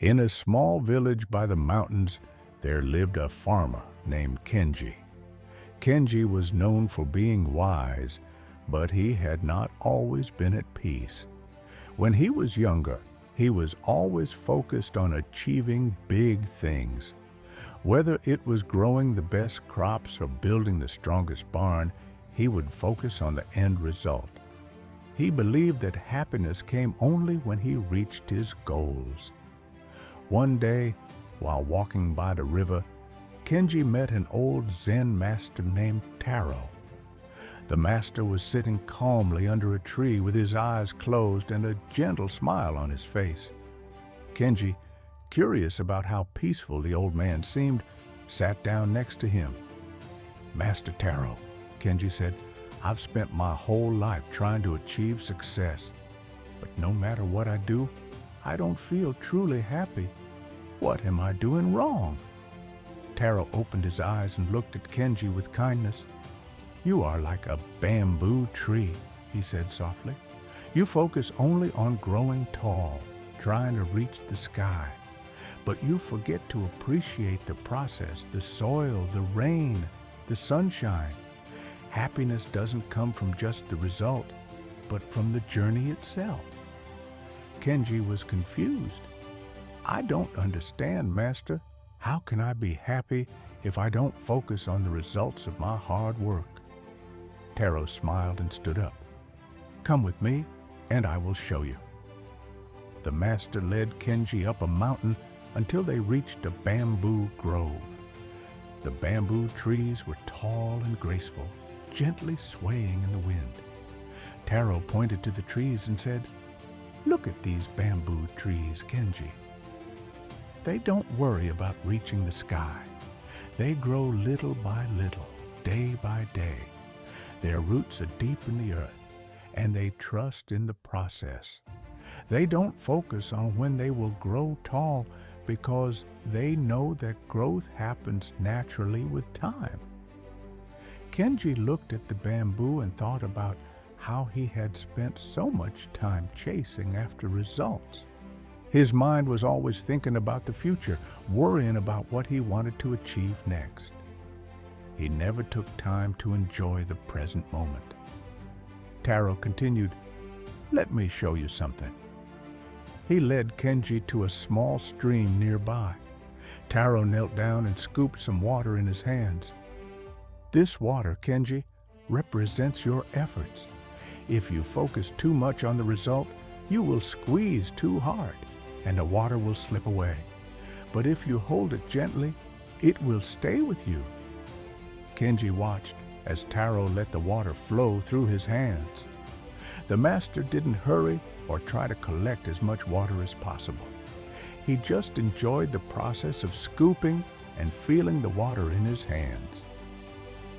In a small village by the mountains, there lived a farmer named Kenji. Kenji was known for being wise, but he had not always been at peace. When he was younger, he was always focused on achieving big things. Whether it was growing the best crops or building the strongest barn, he would focus on the end result. He believed that happiness came only when he reached his goals. One day, while walking by the river, Kenji met an old Zen master named Taro. The master was sitting calmly under a tree with his eyes closed and a gentle smile on his face. Kenji, curious about how peaceful the old man seemed, sat down next to him. "Master Taro," Kenji said, "I've spent my whole life trying to achieve success. But no matter what I do, I don't feel truly happy. What am I doing wrong?" Taro opened his eyes and looked at Kenji with kindness. "You are like a bamboo tree," he said softly. "You focus only on growing tall, trying to reach the sky. But you forget to appreciate the process, the soil, the rain, the sunshine. Happiness doesn't come from just the result, but from the journey itself." Kenji was confused. "I don't understand, Master. How can I be happy if I don't focus on the results of my hard work?" Taro smiled and stood up. "Come with me, and I will show you." The master led Kenji up a mountain until they reached a bamboo grove. The bamboo trees were tall and graceful, gently swaying in the wind. Taro pointed to the trees and said, "Look at these bamboo trees, Kenji. They don't worry about reaching the sky. They grow little by little, day by day. Their roots are deep in the earth, and they trust in the process. They don't focus on when they will grow tall because they know that growth happens naturally with time." Kenji looked at the bamboo and thought about how he had spent so much time chasing after results. His mind was always thinking about the future, worrying about what he wanted to achieve next. He never took time to enjoy the present moment. Taro continued, "Let me show you something." He led Kenji to a small stream nearby. Taro knelt down and scooped some water in his hands. "This water, Kenji, represents your efforts. If you focus too much on the result, you will squeeze too hard, and the water will slip away. But if you hold it gently, it will stay with you." Kenji watched as Taro let the water flow through his hands. The master didn't hurry or try to collect as much water as possible. He just enjoyed the process of scooping and feeling the water in his hands.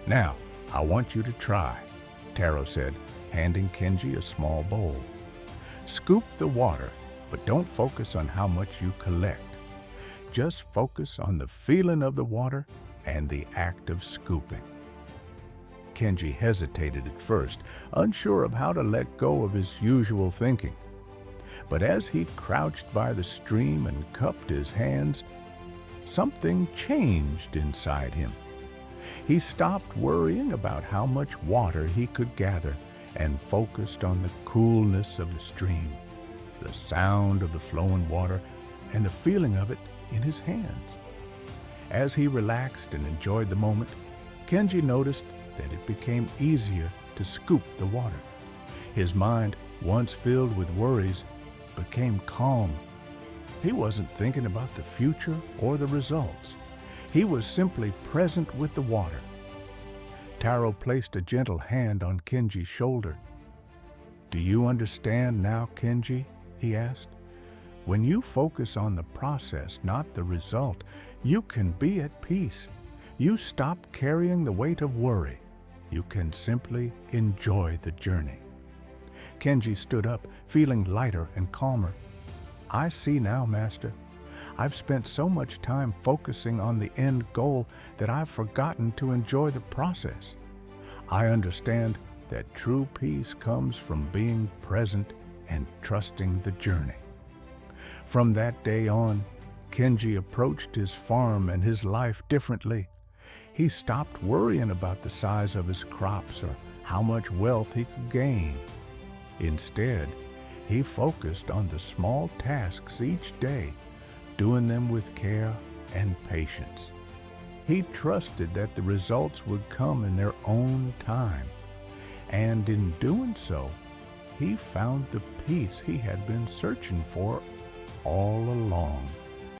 "Now, I want you to try," Taro said, handing Kenji a small bowl. "Scoop the water, but don't focus on how much you collect. Just focus on the feeling of the water and the act of scooping." Kenji hesitated at first, unsure of how to let go of his usual thinking. But as he crouched by the stream and cupped his hands, something changed inside him. He stopped worrying about how much water he could gather and focused on the coolness of the stream, the sound of the flowing water, and the feeling of it in his hands. As he relaxed and enjoyed the moment, Kenji noticed that it became easier to scoop the water. His mind, once filled with worries, became calm. He wasn't thinking about the future or the results. He was simply present with the water. Taro placed a gentle hand on Kenji's shoulder. "Do you understand now, Kenji?" he asked. "When you focus on the process, not the result, you can be at peace. You stop carrying the weight of worry. You can simply enjoy the journey." Kenji stood up, feeling lighter and calmer. "I see now, Master. I've spent so much time focusing on the end goal that I've forgotten to enjoy the process. I understand that true peace comes from being present and trusting the journey." From that day on, Kenji approached his farm and his life differently. He stopped worrying about the size of his crops or how much wealth he could gain. Instead, he focused on the small tasks each day, doing them with care and patience. He trusted that the results would come in their own time, and in doing so, he found the peace he had been searching for all along.